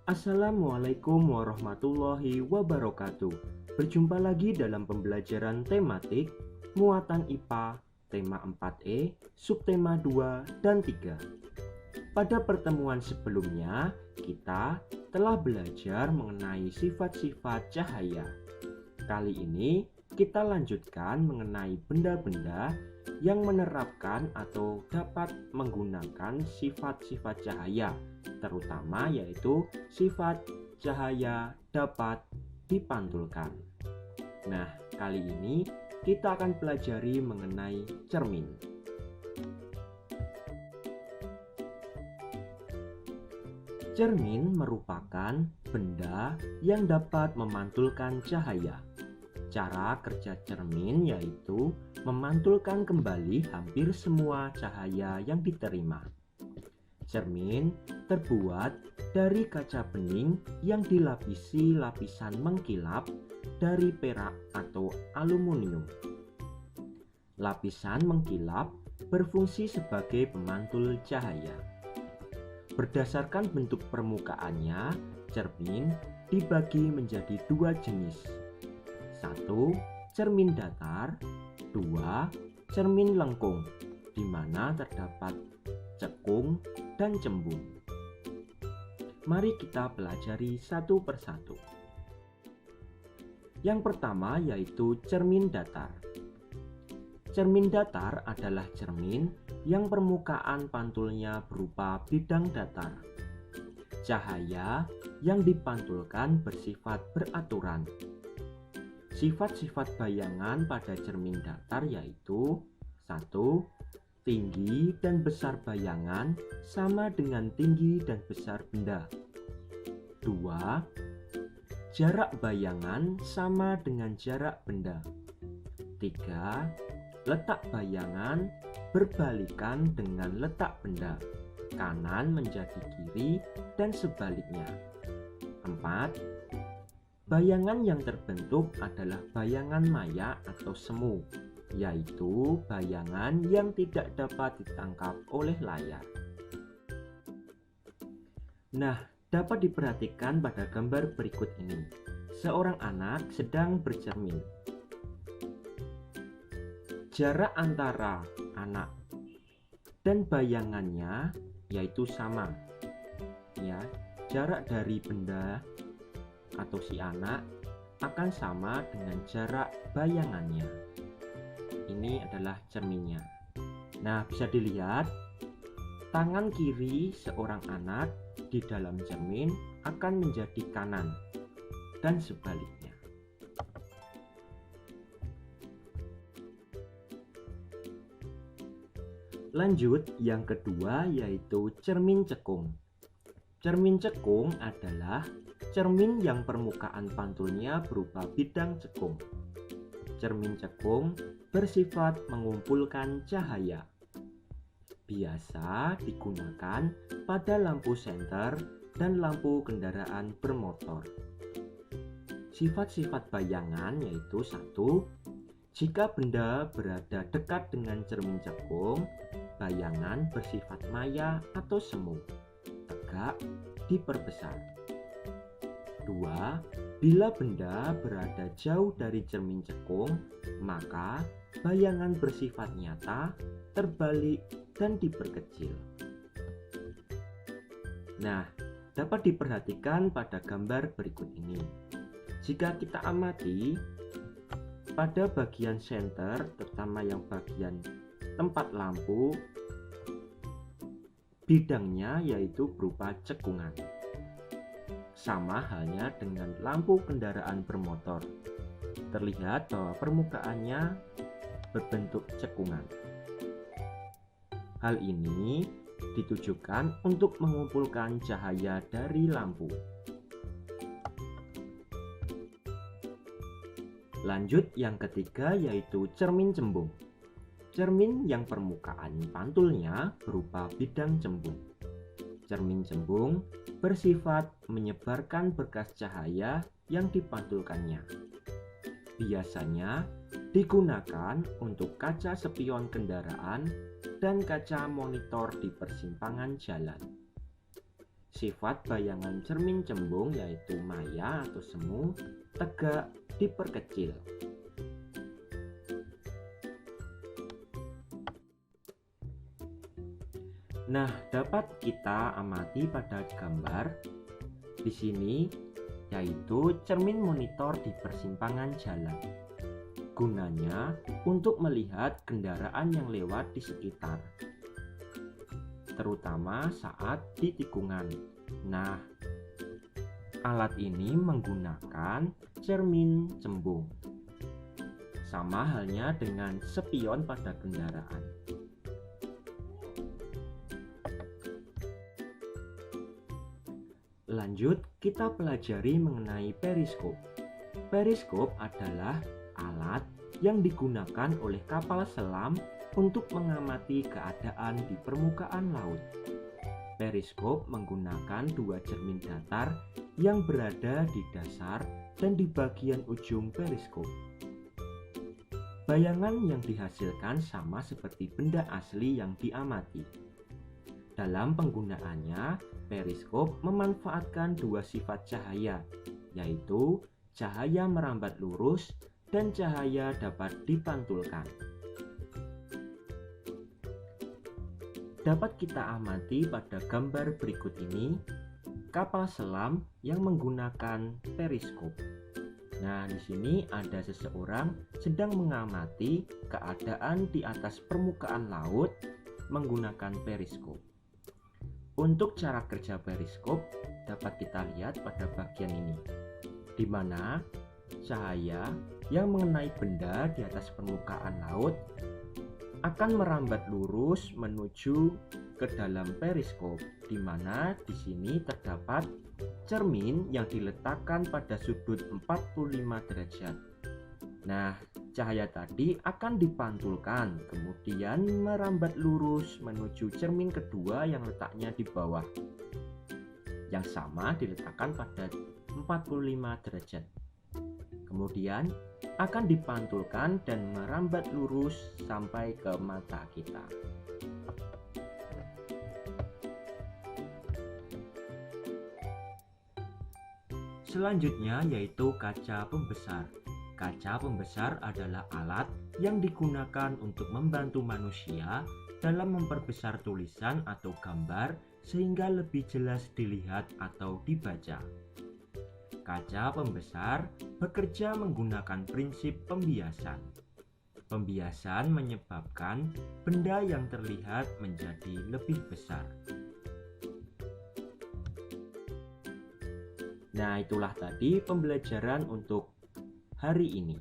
Assalamualaikum warahmatullahi wabarakatuh. Berjumpa lagi dalam pembelajaran tematik muatan IPA tema 4E, subtema 2 dan 3. Pada pertemuan sebelumnya, kita telah belajar mengenai sifat-sifat cahaya. Kali ini kita lanjutkan mengenai benda-benda yang menerapkan atau dapat menggunakan sifat-sifat cahaya, terutama yaitu sifat cahaya dapat dipantulkan. Nah, kali ini kita akan pelajari mengenai cermin. Cermin merupakan benda yang dapat memantulkan cahaya. Cara kerja cermin yaitu memantulkan kembali hampir semua cahaya yang diterima. Cermin terbuat dari kaca bening yang dilapisi lapisan mengkilap dari perak atau aluminium. Lapisan mengkilap berfungsi sebagai pemantul cahaya. Berdasarkan bentuk permukaannya, cermin dibagi menjadi dua jenis. 1. Cermin datar. 2. Cermin lengkung, di mana terdapat cekung dan cembung. Mari kita pelajari satu persatu. Yang pertama yaitu cermin datar. Cermin datar adalah cermin yang permukaan pantulnya berupa bidang datar. Cahaya yang dipantulkan bersifat beraturan. Sifat-sifat bayangan pada cermin datar yaitu 1. Tinggi dan besar bayangan sama dengan tinggi dan besar benda. 2. Jarak bayangan sama dengan jarak benda. 3. Letak bayangan berbalikan dengan letak benda, kanan menjadi kiri dan sebaliknya. 4. Bayangan yang terbentuk adalah bayangan maya atau semu, yaitu bayangan yang tidak dapat ditangkap oleh layar. Nah, dapat diperhatikan pada gambar berikut ini. Seorang anak sedang bercermin. Jarak antara anak dan bayangannya yaitu sama. Ya, jarak dari benda atau si anak akan sama dengan jarak bayangannya. Ini adalah cerminnya. Nah, bisa dilihat tangan kiri seorang anak di dalam cermin akan menjadi kanan dan sebaliknya. Lanjut, yang kedua yaitu cermin cekung. Cermin cekung adalah cermin yang permukaan pantulnya berupa bidang cekung. Cermin cekung bersifat mengumpulkan cahaya. Biasa digunakan pada lampu senter dan lampu kendaraan bermotor. Sifat-sifat bayangan yaitu 1. Jika benda berada dekat dengan cermin cekung, bayangan bersifat maya atau semu. Tegak diperbesar. 2. Bila benda berada jauh dari cermin cekung, maka bayangan bersifat nyata, terbalik, dan diperkecil. Nah, dapat diperhatikan pada gambar berikut ini. Jika kita amati, pada bagian senter, terutama yang bagian tempat lampu, bidangnya yaitu berupa cekungan. Sama halnya dengan lampu kendaraan bermotor. Terlihat bahwa permukaannya berbentuk cekungan. Hal ini ditujukan untuk mengumpulkan cahaya dari lampu. Lanjut, yang ketiga yaitu cermin cembung. Cermin yang permukaan pantulnya berupa bidang cembung. Cermin cembung bersifat menyebarkan berkas cahaya yang dipantulkannya. Biasanya digunakan untuk kaca spion kendaraan dan kaca monitor di persimpangan jalan. Sifat bayangan cermin cembung yaitu maya atau semu, tegak, diperkecil. Nah, dapat kita amati pada gambar di sini, yaitu cermin monitor di persimpangan jalan. Gunanya untuk melihat kendaraan yang lewat di sekitar, terutama saat di tikungan. Nah, alat ini menggunakan cermin cembung. Sama halnya dengan spion pada kendaraan. Lanjut, kita pelajari mengenai periskop. Periskop adalah alat yang digunakan oleh kapal selam untuk mengamati keadaan di permukaan laut. Periskop menggunakan dua cermin datar yang berada di dasar dan di bagian ujung periskop. Bayangan yang dihasilkan sama seperti benda asli yang diamati. Dalam penggunaannya, periskop memanfaatkan dua sifat cahaya, yaitu cahaya merambat lurus dan cahaya dapat dipantulkan. Dapat kita amati pada gambar berikut ini, kapal selam yang menggunakan periskop. Nah, di sini ada seseorang sedang mengamati keadaan di atas permukaan laut menggunakan periskop. Untuk cara kerja periskop dapat kita lihat pada bagian ini, di mana cahaya yang mengenai benda di atas permukaan laut akan merambat lurus menuju ke dalam periskop, di mana di sini terdapat cermin yang diletakkan pada sudut 45 derajat. Nah, cahaya tadi akan dipantulkan, kemudian merambat lurus menuju cermin kedua yang letaknya di bawah, yang sama diletakkan pada 45 derajat. Kemudian akan dipantulkan dan merambat lurus sampai ke mata kita. Selanjutnya yaitu kaca pembesar. Kaca pembesar adalah alat yang digunakan untuk membantu manusia dalam memperbesar tulisan atau gambar sehingga lebih jelas dilihat atau dibaca. Kaca pembesar bekerja menggunakan prinsip pembiasan. Pembiasan menyebabkan benda yang terlihat menjadi lebih besar. Nah, itulah tadi pembelajaran untuk hari ini.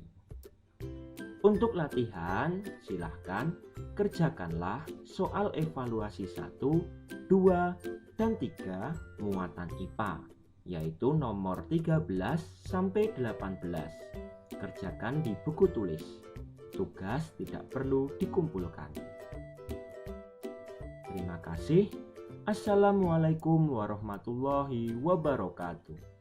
Untuk latihan, silahkan kerjakanlah soal evaluasi 1, 2, dan 3 muatan IPA, yaitu nomor 13 sampai 18. Kerjakan di buku tulis. Tugas tidak perlu dikumpulkan. Terima kasih. Assalamualaikum warahmatullahi wabarakatuh.